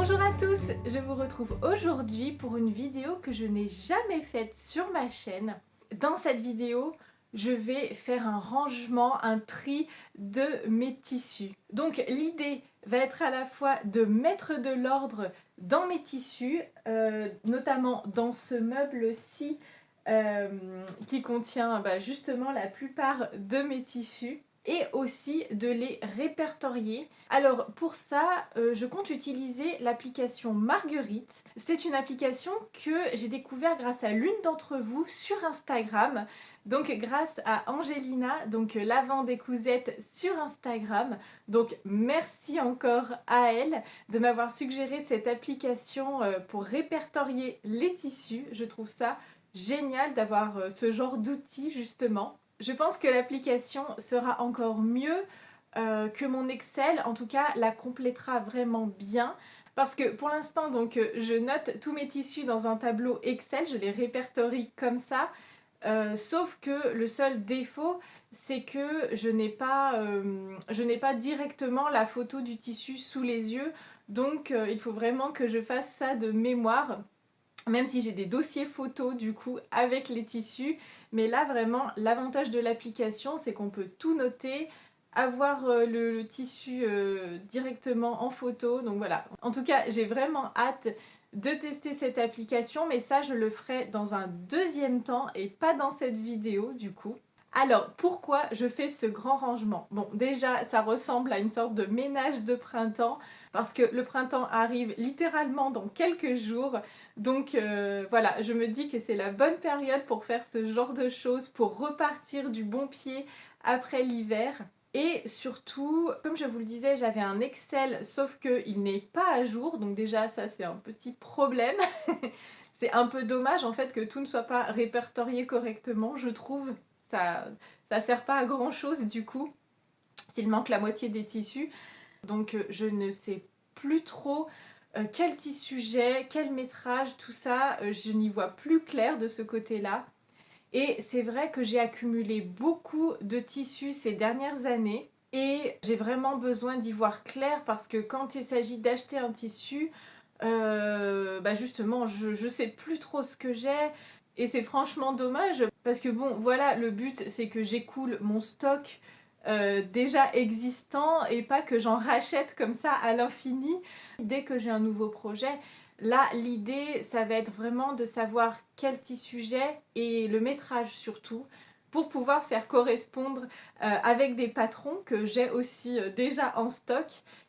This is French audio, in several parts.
Bonjour à tous, je vous retrouve aujourd'hui pour une vidéo que je n'ai jamais faite sur ma chaîne. Dans cette vidéo, je vais faire un rangement, un tri de mes tissus. Donc l'idée va être à la fois de mettre de l'ordre dans mes tissus, notamment dans ce meuble-ci qui contient justement la plupart de mes tissus, et aussi de les répertorier. Alors pour ça, je compte utiliser l'application Marguerite. C'est une application que j'ai découvert grâce à l'une d'entre vous sur Instagram. Donc grâce à Angelina, donc l'avant des cousettes sur Instagram. Donc merci encore à elle de m'avoir suggéré cette application pour répertorier les tissus. Je trouve ça génial d'avoir ce genre d'outil justement. Je pense que l'application sera encore mieux que mon Excel, en tout cas la complétera vraiment bien. Parce que pour l'instant, donc, je note tous mes tissus dans un tableau Excel, je les répertorie comme ça. Sauf que le seul défaut, c'est que je n'ai pas directement la photo du tissu sous les yeux. Donc il faut vraiment que je fasse ça de mémoire. Même si j'ai des dossiers photos du coup avec les tissus. Mais là vraiment l'avantage de l'application, c'est qu'on peut tout noter, avoir le tissu directement en photo. Donc voilà, en tout cas j'ai vraiment hâte de tester cette application, mais ça je le ferai dans un deuxième temps et pas dans cette vidéo du coup. Alors, pourquoi je fais ce grand rangement? Bon, déjà, ça ressemble à une sorte de ménage de printemps, parce que le printemps arrive littéralement dans quelques jours. Donc voilà, je me dis que c'est la bonne période pour faire ce genre de choses, pour repartir du bon pied après l'hiver. Et surtout, comme je vous le disais, j'avais un Excel, sauf qu'il n'est pas à jour. Donc déjà, ça c'est un petit problème. C'est un peu dommage en fait que tout ne soit pas répertorié correctement, je trouve. Ça sert pas à grand chose du coup, s'il manque la moitié des tissus. Donc je ne sais plus trop quel tissu j'ai, quel métrage, tout ça, je n'y vois plus clair de ce côté-là. Et c'est vrai que j'ai accumulé beaucoup de tissus ces dernières années et j'ai vraiment besoin d'y voir clair, parce que quand il s'agit d'acheter un tissu, justement je sais plus trop ce que j'ai, et c'est franchement dommage parce que bon voilà, le but c'est que j'écoule mon stock déjà existant et pas que j'en rachète comme ça à l'infini dès que j'ai un nouveau projet. Là l'idée ça va être vraiment de savoir quel tissu j'ai et le métrage surtout, pour pouvoir faire correspondre avec des patrons que j'ai aussi déjà en stock,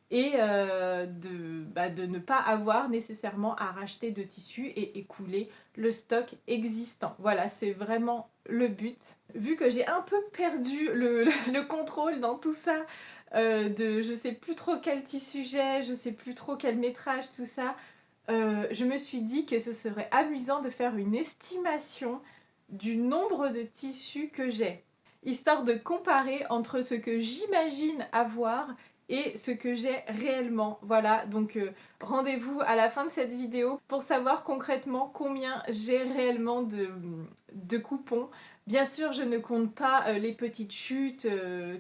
et de ne pas avoir nécessairement à racheter de tissus et écouler le stock existant. Voilà, c'est vraiment le but. Vu que j'ai un peu perdu le contrôle dans tout ça, je sais plus trop quel tissu j'ai, je sais plus trop quel métrage, tout ça, je me suis dit que ce serait amusant de faire une estimation du nombre de tissus que j'ai, histoire de comparer entre ce que j'imagine avoir et ce que j'ai réellement. Voilà, donc rendez-vous à la fin de cette vidéo pour savoir concrètement combien j'ai réellement de coupons. Bien sûr, je ne compte pas les petites chutes,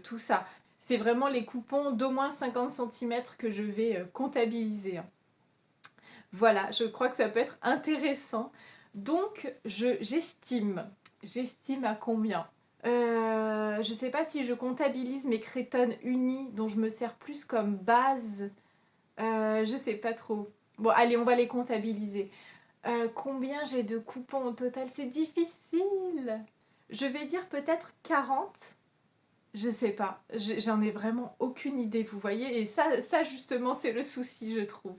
tout ça. C'est vraiment les coupons d'au moins 50 cm que je vais comptabiliser. Voilà, je crois que ça peut être intéressant. Donc, j'estime à combien? Je sais pas si je comptabilise mes crétonnes unies dont je me sers plus comme base. Je sais pas trop. Bon, allez, on va les comptabiliser. Combien j'ai de coupons au total? C'est difficile. Je vais dire peut-être 40. Je sais pas. J'en ai vraiment aucune idée, vous voyez. Et ça justement, c'est le souci, je trouve.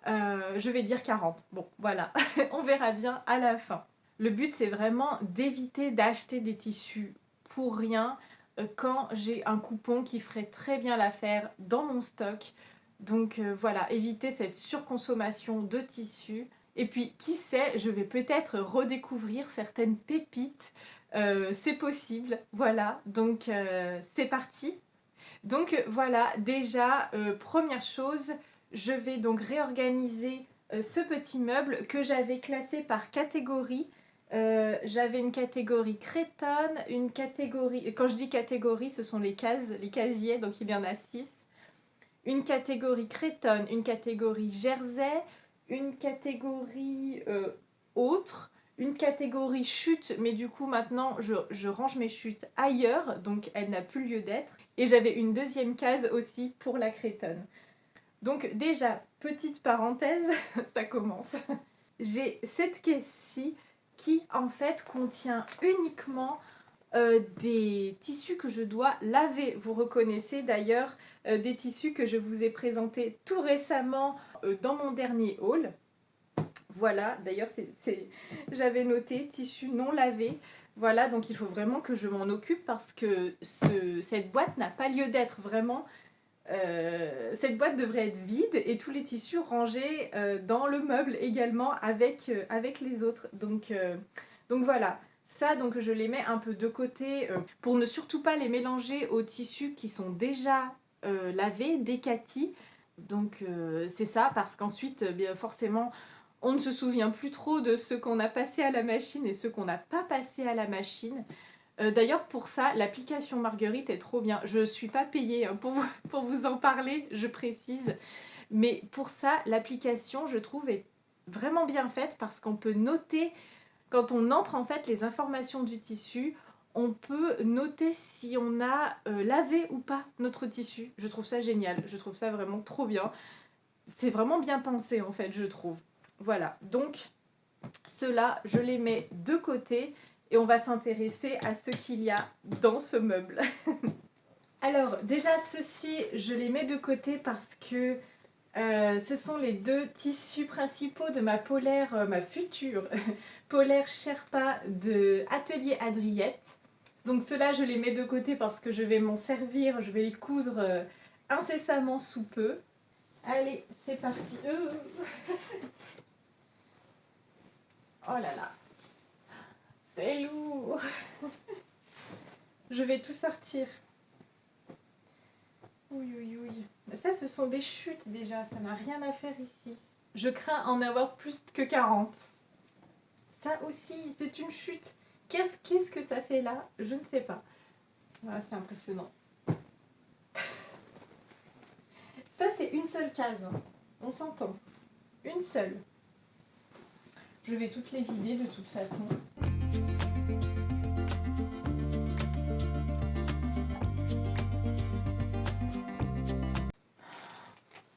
Je vais dire 40. Bon, voilà. On verra bien à la fin. Le but, c'est vraiment d'éviter d'acheter des tissus pour rien quand j'ai un coupon qui ferait très bien l'affaire dans mon stock. Donc voilà, éviter cette surconsommation de tissus. Et puis, qui sait, je vais peut-être redécouvrir certaines pépites. C'est possible. Voilà, donc c'est parti. Donc voilà, déjà, première chose, je vais donc réorganiser ce petit meuble que j'avais classé par catégorie. J'avais une catégorie crétonne, une catégorie... Quand je dis catégorie, ce sont les cases, les casiers, donc il y en a 6. une catégorie cretonne, une catégorie jersey, une catégorie autre, une catégorie chute, mais du coup maintenant je range mes chutes ailleurs, donc elle n'a plus lieu d'être. Et j'avais une deuxième case aussi pour la cretonne. Donc déjà, petite parenthèse, ça commence. J'ai cette caisse-ci qui en fait contient uniquement des tissus que je dois laver. Vous reconnaissez d'ailleurs des tissus que je vous ai présentés tout récemment dans mon dernier haul. Voilà, d'ailleurs j'avais noté tissus non lavés. Voilà, donc il faut vraiment que je m'en occupe parce que cette boîte n'a pas lieu d'être vraiment. Cette boîte devrait être vide et tous les tissus rangés dans le meuble également avec les autres. Donc voilà, ça donc je les mets un peu de côté pour ne surtout pas les mélanger aux tissus qui sont déjà lavés, décatis. Donc c'est ça parce qu'ensuite bien forcément on ne se souvient plus trop de ce qu'on a passé à la machine et ce qu'on n'a pas passé à la machine. D'ailleurs, pour ça, l'application Marguerite est trop bien. Je ne suis pas payée hein, pour vous en parler, je précise. Mais pour ça, l'application, je trouve, est vraiment bien faite parce qu'on peut noter, quand on entre en fait les informations du tissu, on peut noter si on a lavé ou pas notre tissu. Je trouve ça génial, je trouve ça vraiment trop bien. C'est vraiment bien pensé en fait, je trouve. Voilà, donc ceux-là, je les mets de côté et on va s'intéresser à ce qu'il y a dans ce meuble. Alors déjà ceux-ci, je les mets de côté parce que ce sont les deux tissus principaux de ma polaire, ma future polaire Sherpa de Atelier Adriette. Donc ceux-là, je les mets de côté parce que je vais m'en servir, je vais les coudre incessamment sous peu. Allez, c'est parti. Oh là là, c'est lourd. Je vais tout sortir. Oui, oui, oui. Mais ça, ce sont des chutes déjà, ça n'a rien à faire ici. Je crains en avoir plus que 40. Ça aussi, c'est une chute. Qu'est-ce que ça fait là? Je ne sais pas. Ah, c'est impressionnant. Ça, c'est une seule case. On s'entend. Une seule. Je vais toutes les vider de toute façon.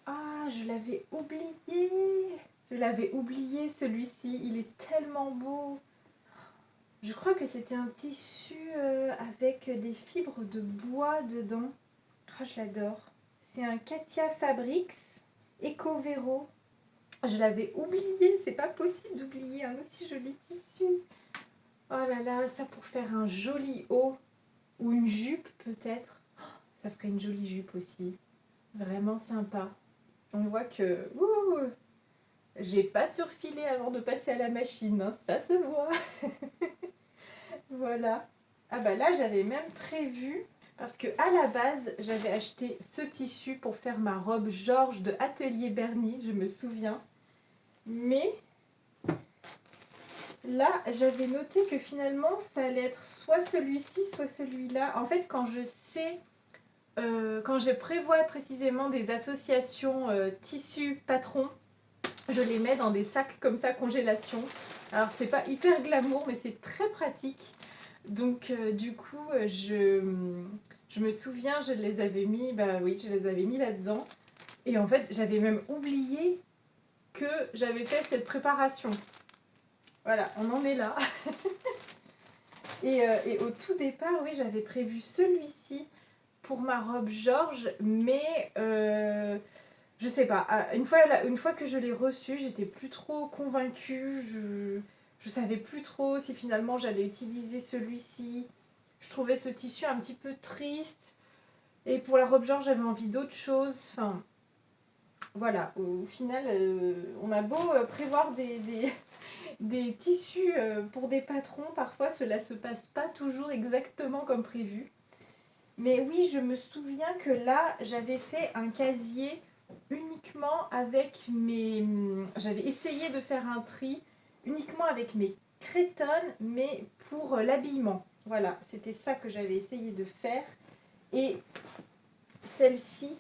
Ah, je l'avais oublié. Je l'avais oublié, celui-ci. Il est tellement beau. Je crois que c'était un tissu avec des fibres de bois dedans. Ah, je l'adore. C'est un Katia Fabrics Eco Vero. Je l'avais oublié, c'est pas possible d'oublier un aussi joli tissu. Oh là là, ça pour faire un joli haut ou une jupe peut-être. Oh, ça ferait une jolie jupe aussi. Vraiment sympa. On voit que j'ai pas surfilé avant de passer à la machine, hein. Ça se voit. Voilà. Ah bah là, j'avais même prévu, parce que à la base, j'avais acheté ce tissu pour faire ma robe Georges de Atelier Bernie, je me souviens. Mais là, j'avais noté que finalement, ça allait être soit celui-ci, soit celui-là. En fait, quand je sais, quand je prévois précisément des associations tissus patrons, je les mets dans des sacs comme ça, congélation. Alors, c'est pas hyper glamour, mais c'est très pratique. Donc, du coup, je me souviens, je les avais mis, bah oui, je les avais mis là-dedans. Et en fait, j'avais même oublié que j'avais fait cette préparation. Voilà, on en est là. Et au tout départ, oui, j'avais prévu celui-ci pour ma robe Georges, mais je sais pas. Une fois que je l'ai reçu, j'étais plus trop convaincue. Je savais plus trop si finalement j'allais utiliser celui-ci. Je trouvais ce tissu un petit peu triste. Et pour la robe Georges, j'avais envie d'autre chose. Enfin, voilà. Au final, on a beau prévoir des tissus pour des patrons, parfois cela se passe pas toujours exactement comme prévu. Mais oui, je me souviens que là, j'avais fait un casier uniquement avec mes... J'avais essayé de faire un tri uniquement avec mes cretonnes, mais pour l'habillement. Voilà, c'était ça que j'avais essayé de faire. Et celle-ci,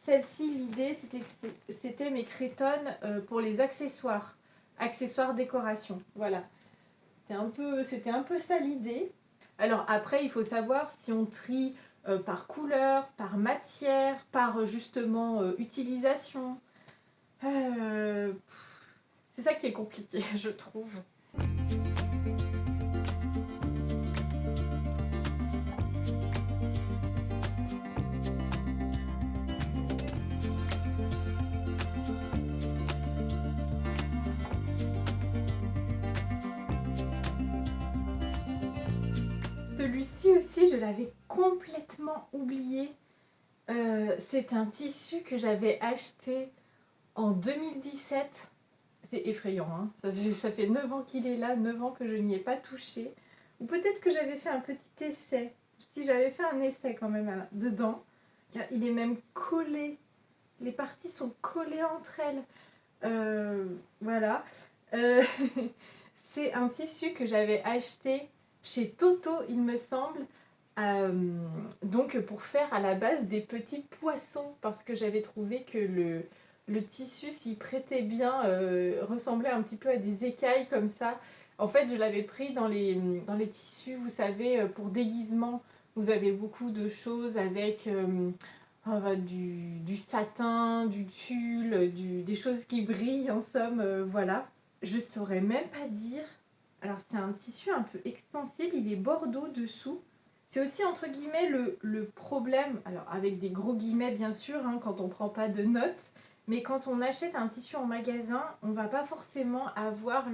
celle-ci, l'idée c'était que c'était mes crétonnes pour les accessoires décoration, voilà. C'était un peu ça l'idée. Alors après, il faut savoir si on trie par couleur, par matière, par justement utilisation. C'est ça qui est compliqué, je trouve. Celui-ci aussi, je l'avais complètement oublié. C'est un tissu que j'avais acheté en 2017. C'est effrayant, hein. Ça fait 9 ans qu'il est là, 9 ans que je n'y ai pas touché. Ou peut-être que j'avais fait un petit essai. Si j'avais fait un essai quand même dedans. Il est même collé. Les parties sont collées entre elles. Voilà. Euh, c'est un tissu que j'avais acheté chez Toto, il me semble. Donc pour faire à la base des petits poissons. Parce que j'avais trouvé que le tissu s'y prêtait bien, ressemblait un petit peu à des écailles comme ça. En fait, je l'avais pris dans les tissus, vous savez, pour déguisement. Vous avez beaucoup de choses avec du satin, du tulle, des choses qui brillent en somme, voilà. Je saurais même pas dire. Alors c'est un tissu un peu extensible, il est bordeaux dessous. C'est aussi entre guillemets le problème, alors avec des gros guillemets bien sûr, hein, quand on prend pas de notes, mais quand on achète un tissu en magasin, on va pas forcément avoir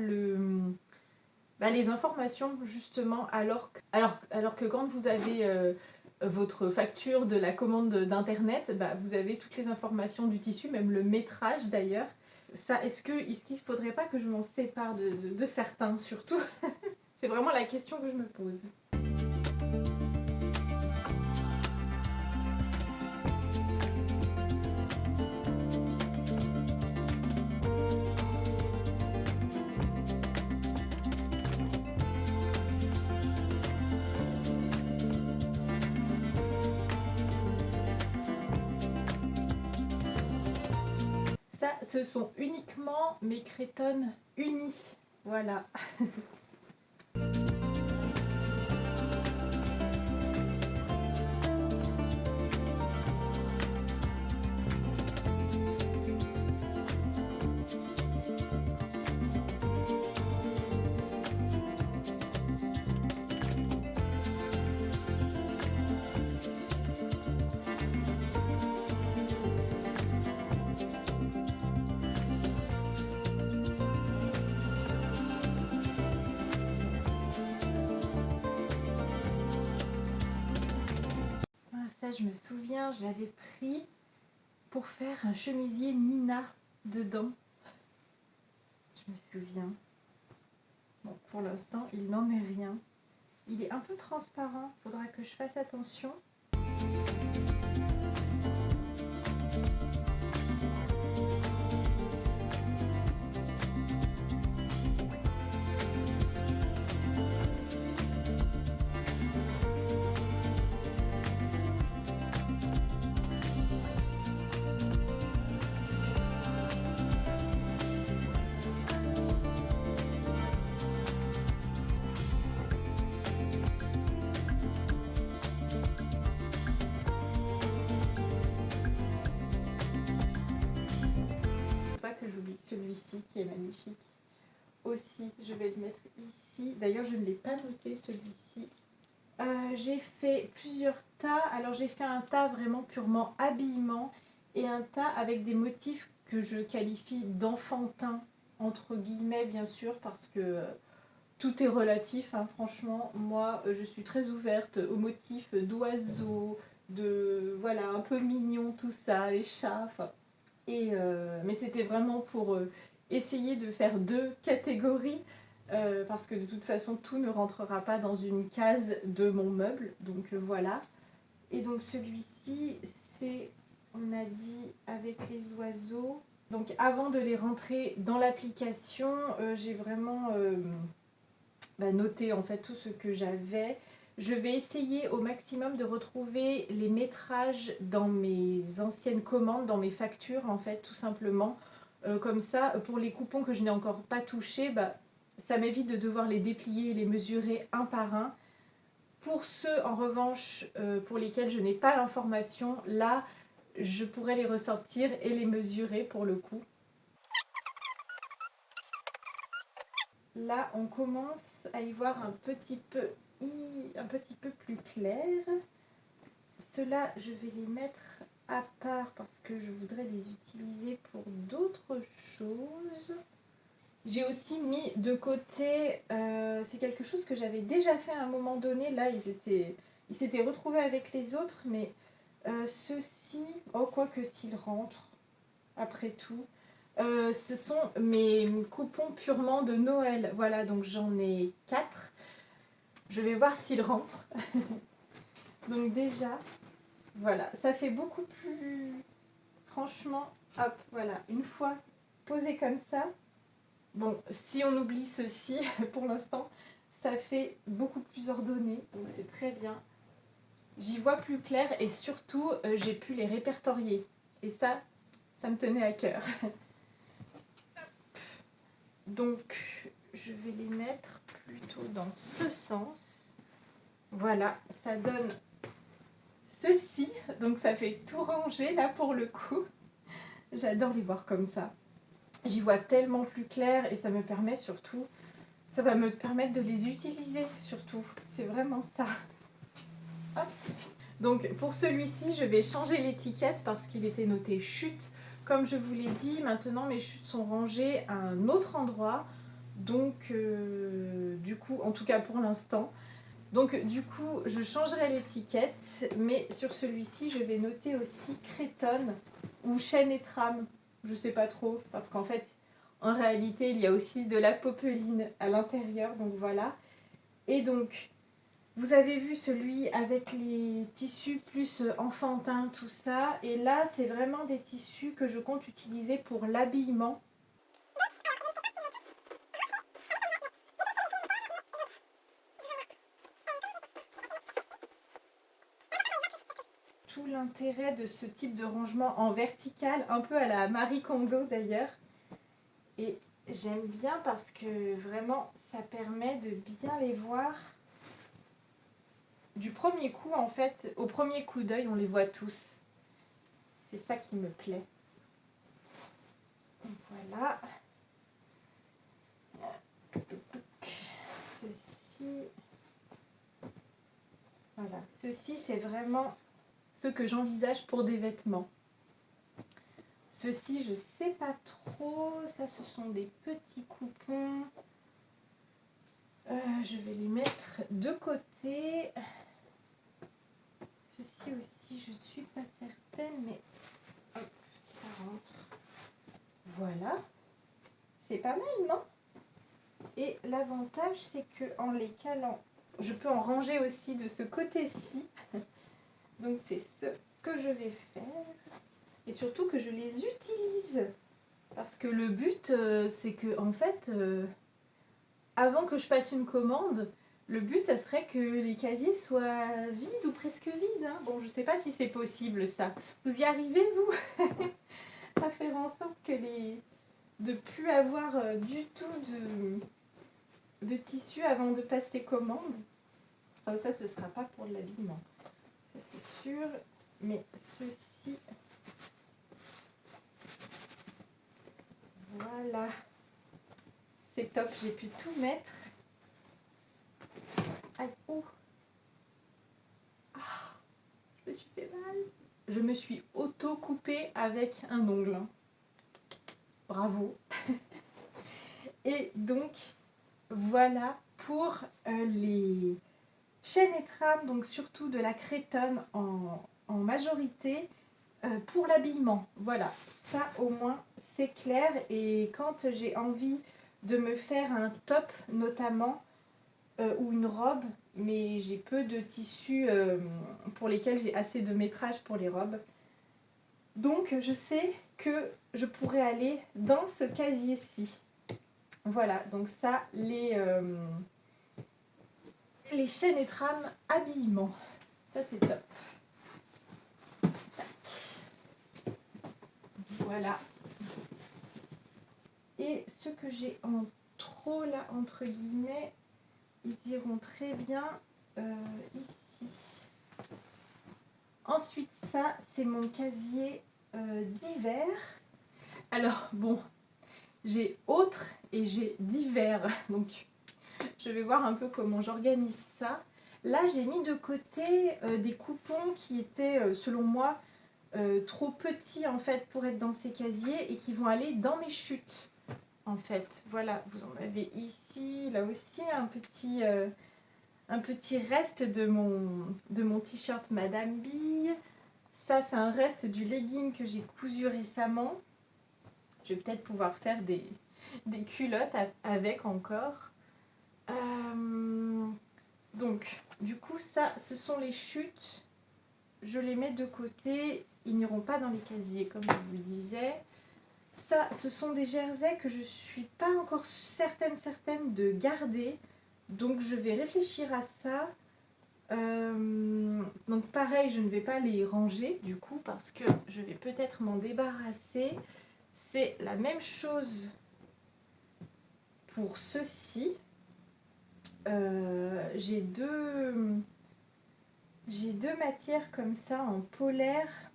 les informations justement, alors que quand vous avez votre facture de la commande d'internet, vous avez toutes les informations du tissu, même le métrage d'ailleurs. Ça, est-ce qu'il ne faudrait pas que je m'en sépare de certains surtout? C'est vraiment la question que je me pose. Ça, ce sont uniquement mes crétonnes unies. Voilà. Ça, je me souviens, j'avais pris pour faire un chemisier Nina dedans. Je me souviens. Bon, pour l'instant, il n'en est rien. Il est un peu transparent, faudra que je fasse attention. Que j'oublie celui-ci qui est magnifique aussi, je vais le mettre ici. D'ailleurs, je ne l'ai pas noté celui-ci. J'ai fait plusieurs tas. Alors j'ai fait un tas vraiment purement habillement et un tas avec des motifs que je qualifie d'enfantins, entre guillemets bien sûr, parce que tout est relatif, hein, franchement. Moi, je suis très ouverte aux motifs d'oiseaux, voilà, un peu mignon tout ça, les chats, enfin. Mais c'était vraiment pour essayer de faire 2 catégories, parce que de toute façon tout ne rentrera pas dans une case de mon meuble, donc voilà. Et donc celui-ci, c'est, on a dit, avec les oiseaux. Donc avant de les rentrer dans l'application, j'ai vraiment noté en fait tout ce que j'avais. Je vais essayer au maximum de retrouver les métrages dans mes anciennes commandes, dans mes factures en fait, tout simplement. Comme ça, pour les coupons que je n'ai encore pas touchés, bah, ça m'évite de devoir les déplier et les mesurer un par un. Pour ceux en revanche pour lesquels je n'ai pas l'information, là je pourrais les ressortir et les mesurer pour le coup. Là on commence à y voir un petit peu plus clair. Ceux-là je vais les mettre à part parce que je voudrais les utiliser pour d'autres choses. J'ai aussi mis de côté, c'est quelque chose que j'avais déjà fait à un moment donné, là ils s'étaient retrouvés avec les autres, mais ceux-ci, oh quoique s'ils rentrent, après tout, ce sont mes coupons purement de Noël, voilà, donc j'en ai 4, je vais voir s'ils rentrent. Donc déjà, voilà, ça fait beaucoup plus, franchement, hop, voilà, une fois posé comme ça. Bon, si on oublie ceci, pour l'instant, ça fait beaucoup plus ordonné, donc c'est très bien. J'y vois plus clair et surtout, j'ai pu les répertorier. Et ça me tenait à cœur. Donc, je vais les mettre plutôt dans ce sens. Voilà, ça donne ceci. Donc, ça fait tout ranger là pour le coup. J'adore les voir comme ça. J'y vois tellement plus clair et ça me permet surtout... Ça va me permettre de les utiliser surtout. C'est vraiment ça. Hop. Donc pour celui-ci, je vais changer l'étiquette parce qu'il était noté chute. Comme je vous l'ai dit, maintenant mes chutes sont rangées à un autre endroit. Donc du coup, en tout cas pour l'instant. Donc du coup, je changerai l'étiquette. Mais sur celui-ci, je vais noter aussi Cretonne ou chaîne et trame. Je sais pas trop parce qu'en fait, en réalité, il y a aussi de la popeline à l'intérieur. Donc voilà. Et donc... Vous avez vu celui avec les tissus plus enfantins, tout ça. Et là, c'est vraiment des tissus que je compte utiliser pour l'habillement. Tout l'intérêt de ce type de rangement en vertical, un peu à la Marie Kondo d'ailleurs. Et j'aime bien parce que vraiment, ça permet de bien les voir. Du premier coup, en fait, au premier coup d'œil, on les voit tous. C'est ça qui me plaît. Voilà. Ceci, voilà. Ceci, c'est vraiment ce que j'envisage pour des vêtements. Ceci, je sais pas trop. Ça, ce sont des petits coupons. Je vais les mettre de côté. Ceci aussi, je ne suis pas certaine, mais hop, si ça rentre. Voilà. C'est pas mal, non? Et l'avantage, c'est que en les calant, je peux en ranger aussi de ce côté-ci. Donc c'est ce que je vais faire. Et surtout que je les utilise. Parce que le but, c'est que en fait, avant que je passe une commande, le but, ça serait que les casiers soient vides ou presque vides. Hein. Bon, je sais pas si c'est possible ça. Vous y arrivez, vous? À faire en sorte que de plus avoir du tout de tissu avant de passer commande. Oh, ça, ce sera pas pour l'habillement. Ça, c'est sûr. Mais ceci... Voilà. C'est top, j'ai pu tout mettre. Aïe, oh. Ah, je me suis fait mal. Je me suis auto-coupée avec un ongle. Bravo. Et donc, voilà pour les chaînes et trames, donc surtout de la Cretonne en majorité. Pour l'habillement, voilà, ça au moins c'est clair. Et quand j'ai envie de me faire un top notamment ou une robe, mais j'ai peu de tissus pour lesquels j'ai assez de métrage pour les robes, donc je sais que je pourrais aller dans ce casier-ci. Voilà, donc ça, les chaînes et trames habillement. Ça c'est top. Tac. Voilà. Et ceux que j'ai en trop là, entre guillemets, ils iront très bien ici. Ensuite, ça, c'est mon casier d'hiver. Alors, bon, j'ai autre et j'ai divers. Donc, je vais voir un peu comment j'organise ça. Là, j'ai mis de côté des coupons qui étaient, selon moi, trop petits en fait pour être dans ces casiers et qui vont aller dans mes chutes. En fait, voilà, vous en avez ici, là aussi, un petit reste de mon t-shirt Madame Bille. Ça, c'est un reste du legging que j'ai cousu récemment. Je vais peut-être pouvoir faire des culottes avec encore. Donc, du coup, ça, ce sont les chutes. Je les mets de côté. Ils n'iront pas dans les casiers, comme je vous le disais. Ça, ce sont des jerseys que je ne suis pas encore certaine de garder. Donc, je vais réfléchir à ça. Donc, pareil, je ne vais pas les ranger, du coup, parce que je vais peut-être m'en débarrasser. C'est la même chose pour ceux-ci. J'ai deux matières comme ça en polaire.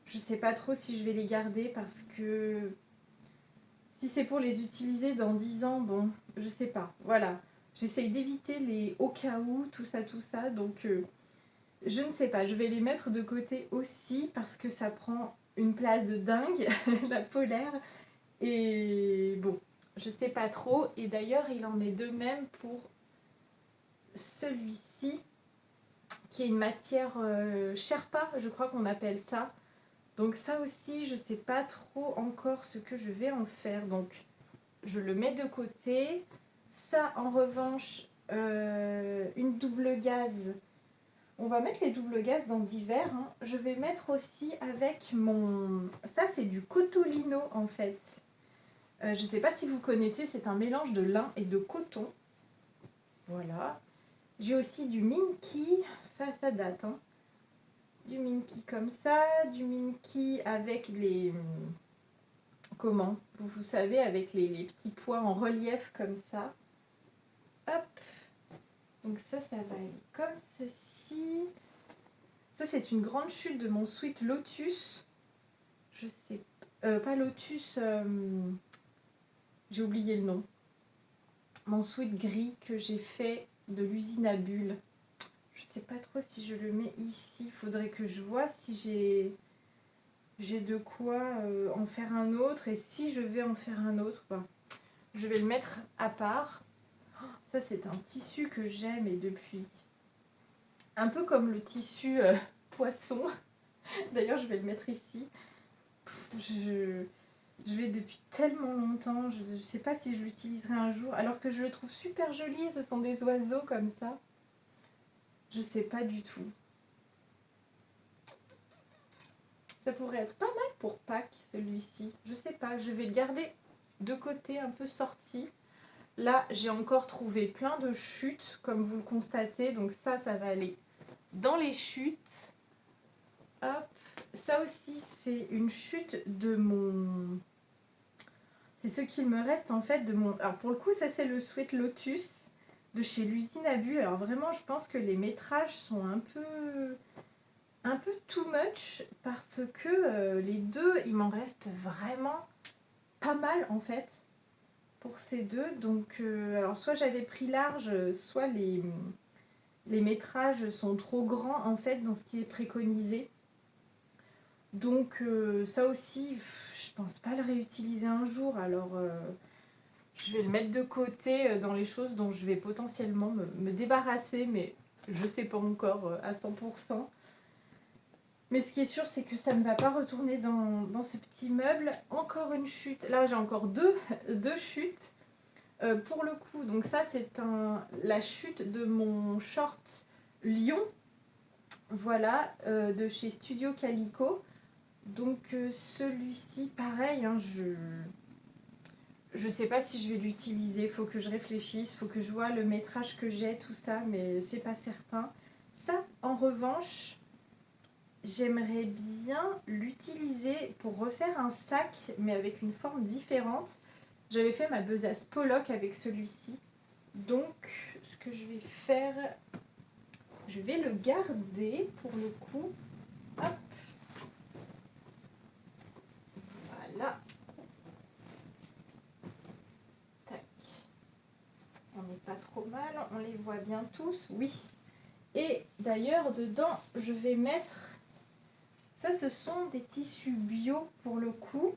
Je sais pas trop si je vais les garder parce que si c'est pour les utiliser dans 10 ans, bon, je sais pas. Voilà, j'essaye d'éviter les au cas où, tout ça. Donc, je ne sais pas. Je vais les mettre de côté aussi parce que ça prend une place de dingue, la polaire. Et bon, je sais pas trop. Et d'ailleurs, il en est de même pour celui-ci, qui est une matière Sherpa, je crois qu'on appelle ça. Donc ça aussi, je sais pas trop encore ce que je vais en faire. Donc, je le mets de côté. Ça, en revanche, une double gaze. On va mettre les doubles gaz dans divers. Hein. Je vais mettre aussi avec mon... Ça, c'est du cotolino, en fait. Je ne sais pas si vous connaissez, c'est un mélange de lin et de coton. Voilà. J'ai aussi du Minky. Ça date, hein. Du Minky comme ça. Du Minky avec les... Comment vous savez, avec les petits pois en relief comme ça. Hop. Donc ça va aller comme ceci. Ça, c'est une grande chute de mon sweat Lotus. Je sais pas Lotus, j'ai oublié le nom. Mon sweat gris que j'ai fait de l'usine à bulles. Je sais pas trop si je le mets ici. Il faudrait que je vois si j'ai de quoi en faire un autre. Et si je vais en faire un autre, bah, je vais le mettre à part. Ça, c'est un tissu que j'aime et depuis. Un peu comme le tissu poisson. D'ailleurs, je vais le mettre ici. Je l'ai depuis tellement longtemps, je ne sais pas si je l'utiliserai un jour, alors que je le trouve super joli, ce sont des oiseaux comme ça. Je sais pas du tout. Ça pourrait être pas mal pour Pâques, celui-ci. Je sais pas, je vais le garder de côté, un peu sorti. Là, j'ai encore trouvé plein de chutes, comme vous le constatez, donc ça va aller dans les chutes. Hop. Ça aussi, c'est une chute de mon... C'est ce qu'il me reste en fait de mon... Alors pour le coup, ça c'est le sweat Lotus de chez l'usine à bulles. Alors vraiment, je pense que les métrages sont un peu too much parce que les deux, il m'en reste vraiment pas mal en fait pour ces deux. Donc, alors soit j'avais pris large, soit les métrages sont trop grands en fait dans ce qui est préconisé. Donc ça aussi, je pense pas le réutiliser un jour. Alors je vais le mettre de côté dans les choses dont je vais potentiellement me débarrasser, mais je sais pas encore à 100%. Mais ce qui est sûr, c'est que ça ne va pas retourner dans ce petit meuble. Encore une chute. Là, j'ai encore deux chutes. Pour le coup, donc ça, c'est la chute de mon short Lion. Voilà, de chez Studio Calico. Donc celui-ci, pareil, hein, Je sais pas si je vais l'utiliser, faut que je réfléchisse, faut que je vois le métrage que j'ai, tout ça, mais c'est pas certain. Ça, en revanche, j'aimerais bien l'utiliser pour refaire un sac, mais avec une forme différente. J'avais fait ma besace Pollock avec celui-ci. Donc, ce que je vais faire, je vais le garder pour le coup. Hop, voilà. Tac. On n'est pas trop mal, on les voit bien tous. Oui. Et d'ailleurs, dedans, je vais mettre... Ça, ce sont des tissus bio pour le coup.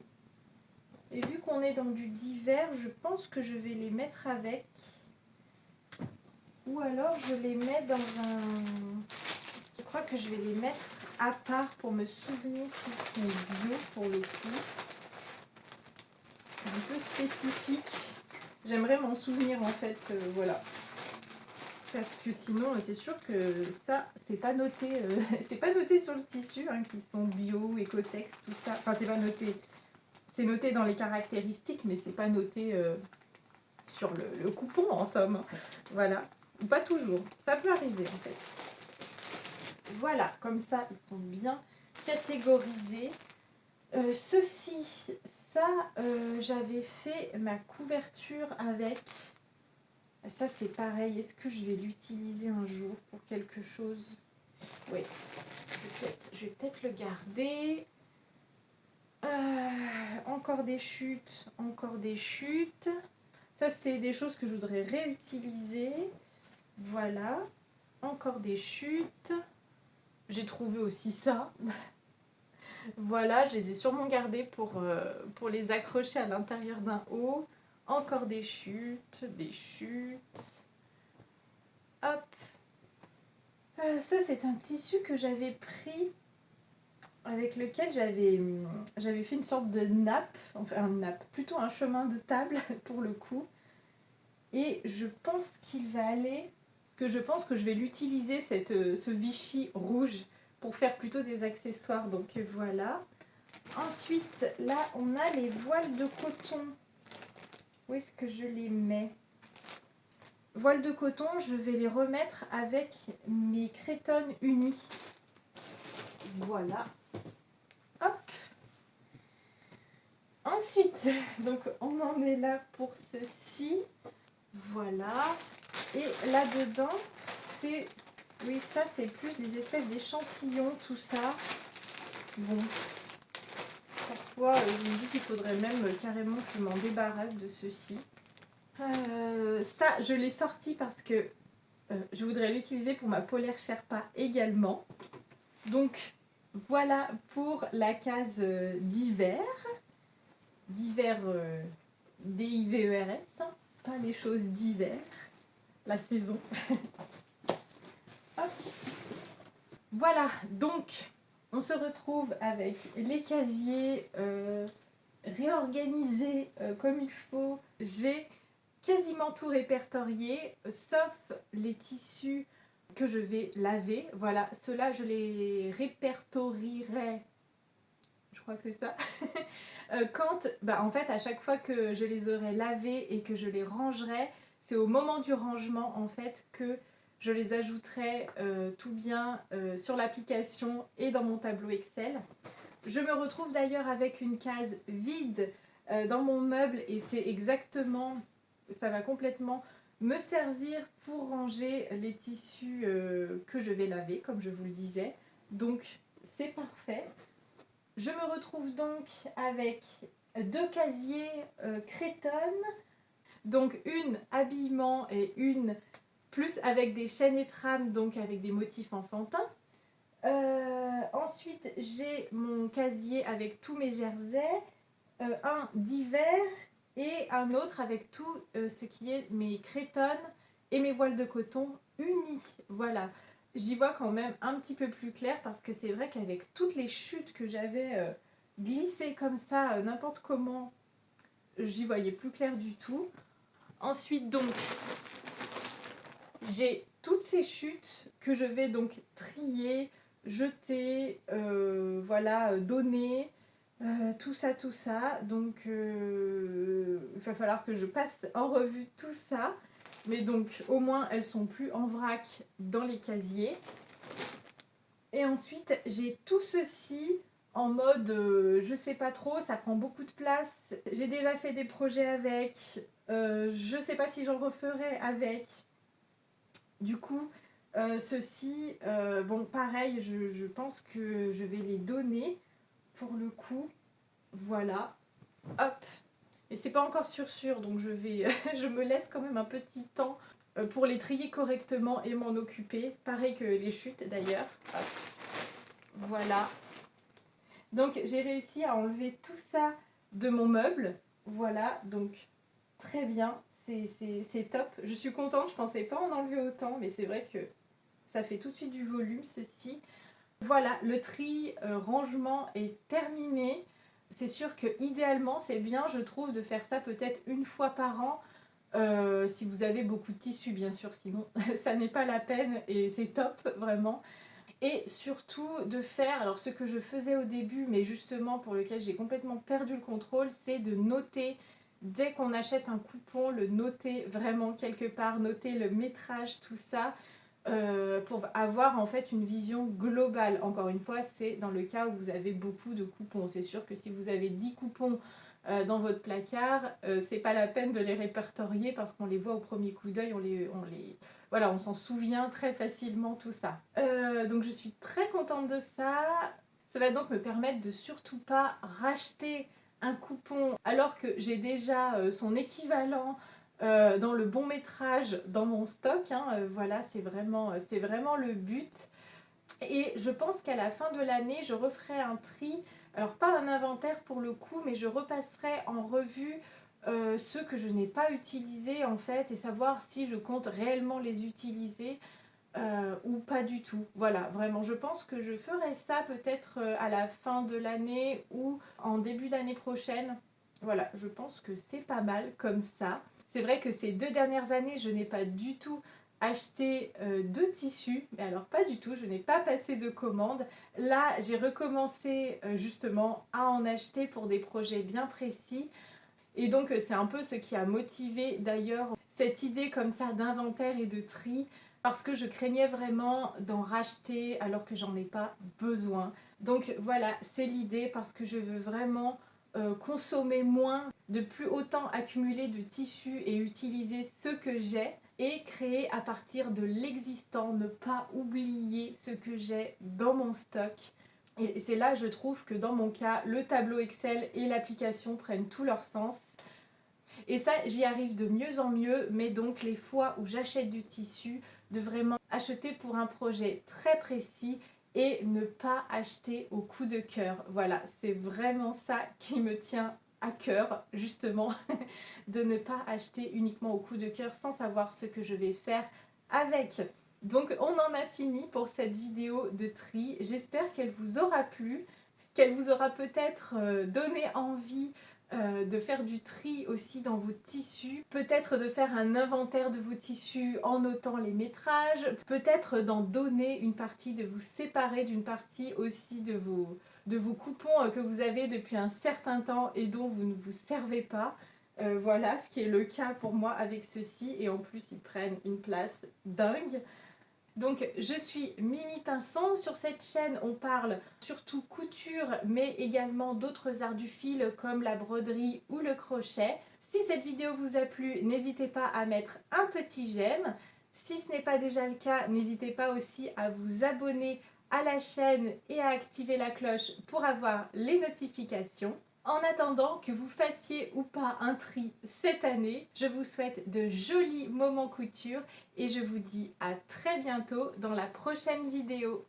Et vu qu'on est dans du divers, je pense que je vais les mettre avec. Ou alors, je les mets dans un... Je crois que je vais les mettre à part pour me souvenir qu'ils sont bio pour le coup. C'est un peu spécifique. J'aimerais m'en souvenir en fait, voilà. Parce que sinon, c'est sûr que ça, c'est pas noté, c'est pas noté sur le tissu, hein, qu'ils sont bio, écotex, tout ça. Enfin, c'est pas noté. C'est noté dans les caractéristiques, mais c'est pas noté sur le coupon en somme. Voilà. Ou pas toujours. Ça peut arriver en fait. Voilà, comme ça, ils sont bien catégorisés. Ceci, ça, j'avais fait ma couverture avec. Ça, c'est pareil. Est-ce que je vais l'utiliser un jour pour quelque chose? Oui, je vais peut-être le garder. Encore des chutes, encore des chutes. Ça, c'est des choses que je voudrais réutiliser. Voilà. Encore des chutes. J'ai trouvé aussi ça. Voilà, je les ai sûrement gardées pour les accrocher à l'intérieur d'un haut. Encore des chutes, des chutes. Hop. Ça, c'est un tissu que j'avais pris, avec lequel j'avais fait une sorte de nappe, enfin un nappe, plutôt un chemin de table pour le coup. Et je pense qu'il va aller, parce que je pense que je vais l'utiliser, ce Vichy rouge, pour faire plutôt des accessoires. Donc voilà. Ensuite, là, on a les voiles de coton. Où est-ce que je les mets? Voiles de coton, je vais les remettre avec mes crétonnes unies. Voilà. Hop. Ensuite, donc on en est là pour ceci. Voilà. Et là-dedans, c'est... Oui, ça, c'est plus des espèces d'échantillons, tout ça. Bon. Parfois, je me dis qu'il faudrait même carrément que je m'en débarrasse de ceci. Ça, je l'ai sorti parce que je voudrais l'utiliser pour ma polaire Sherpa également. Donc, voilà pour la case d'hiver. D'hiver D-I-V-E-R-S, hein, pas les choses d'hiver, la saison. Hop. Voilà, donc on se retrouve avec les casiers réorganisés comme il faut. J'ai quasiment tout répertorié, sauf les tissus que je vais laver. Voilà, ceux-là, je les répertorierai, je crois que c'est ça, quand, en fait, à chaque fois que je les aurai lavés et que je les rangerai, c'est au moment du rangement, en fait, que je les ajouterai tout bien sur l'application et dans mon tableau Excel. Je me retrouve d'ailleurs avec une case vide dans mon meuble et c'est exactement, ça va complètement me servir pour ranger les tissus que je vais laver, comme je vous le disais. Donc, c'est parfait. Je me retrouve donc avec deux casiers Creton, donc une habillement et une plus avec des chaînes et trames, donc avec des motifs enfantins. Ensuite, j'ai mon casier avec tous mes jerseys, un d'hiver et un autre avec tout ce qui est mes crétonnes et mes voiles de coton unis. Voilà. J'y vois quand même un petit peu plus clair parce que c'est vrai qu'avec toutes les chutes que j'avais glissées comme ça, n'importe comment, j'y voyais plus clair du tout. Ensuite donc, j'ai toutes ces chutes que je vais donc trier, jeter, voilà, donner. tout ça, tout ça. Donc il va falloir que je passe en revue tout ça. Mais donc au moins elles sont plus en vrac dans les casiers. Et ensuite j'ai tout ceci en mode je sais pas trop, ça prend beaucoup de place. J'ai déjà fait des projets avec, je sais pas si j'en referai avec. Du coup, ceci, bon pareil, je pense que je vais les donner pour le coup. Voilà, hop. Et c'est pas encore sûr, donc je vais, je me laisse quand même un petit temps pour les trier correctement et m'en occuper. Pareil que les chutes d'ailleurs. Hop. Voilà. Donc j'ai réussi à enlever tout ça de mon meuble. Voilà, donc très bien, c'est top. Je suis contente, je pensais pas en enlever autant, mais c'est vrai que ça fait tout de suite du volume ceci. Voilà, le tri, rangement est terminé. C'est sûr que idéalement, c'est bien, je trouve, de faire ça peut-être une fois par an. Si vous avez beaucoup de tissus, bien sûr, sinon ça n'est pas la peine et c'est top, vraiment. Et surtout de faire, alors ce que je faisais au début, mais justement pour lequel j'ai complètement perdu le contrôle, c'est de noter, dès qu'on achète un coupon, le noter vraiment quelque part, noter le métrage, tout ça, pour avoir en fait une vision globale. Encore une fois, c'est dans le cas où vous avez beaucoup de coupons. C'est sûr que si vous avez 10 coupons dans votre placard, c'est pas la peine de les répertorier parce qu'on les voit au premier coup d'œil, voilà, on s'en souvient très facilement tout ça. Donc je suis très contente de ça. Ça va donc me permettre de surtout pas racheter un coupon alors que j'ai déjà son équivalent dans le bon métrage dans mon stock, hein. Voilà, c'est vraiment le but. Et je pense qu'à la fin de l'année, je referai un tri. Alors pas un inventaire pour le coup, mais je repasserai en revue ceux que je n'ai pas utilisés en fait et savoir si je compte réellement les utiliser ou pas du tout. Voilà, vraiment, je pense que je ferai ça peut-être à la fin de l'année ou en début d'année prochaine. Voilà, je pense que c'est pas mal comme ça. C'est vrai que ces 2 dernières années, je n'ai pas du tout acheté de tissus, mais alors pas du tout, je n'ai pas passé de commandes. Là, j'ai recommencé justement à en acheter pour des projets bien précis. Et donc c'est un peu ce qui a motivé d'ailleurs cette idée comme ça d'inventaire et de tri parce que je craignais vraiment d'en racheter alors que j'en ai pas besoin. Donc voilà, c'est l'idée parce que je veux vraiment consommer moins, de plus autant accumuler de tissus et utiliser ce que j'ai et créer à partir de l'existant, ne pas oublier ce que j'ai dans mon stock. Et c'est là, je trouve que dans mon cas, le tableau Excel et l'application prennent tout leur sens. Et ça, j'y arrive de mieux en mieux, mais donc les fois où j'achète du tissu, de vraiment acheter pour un projet très précis et ne pas acheter au coup de cœur. Voilà, c'est vraiment ça qui me tient à cœur, justement, de ne pas acheter uniquement au coup de cœur sans savoir ce que je vais faire avec. Donc on en a fini pour cette vidéo de tri. J'espère qu'elle vous aura plu, qu'elle vous aura peut-être donné envie de faire du tri aussi dans vos tissus, peut-être de faire un inventaire de vos tissus en notant les métrages, peut-être d'en donner une partie, de vous séparer d'une partie aussi de vos coupons que vous avez depuis un certain temps et dont vous ne vous servez pas. Voilà, ce qui est le cas pour moi avec ceux-ci et en plus ils prennent une place dingue. Donc je suis Mimi Pinson, sur cette chaîne on parle surtout couture mais également d'autres arts du fil comme la broderie ou le crochet. Si cette vidéo vous a plu, n'hésitez pas à mettre un petit j'aime. Si ce n'est pas déjà le cas, n'hésitez pas aussi à vous abonner à la chaîne et à activer la cloche pour avoir les notifications. En attendant que vous fassiez ou pas un tri cette année, je vous souhaite de jolis moments couture et je vous dis à très bientôt dans la prochaine vidéo.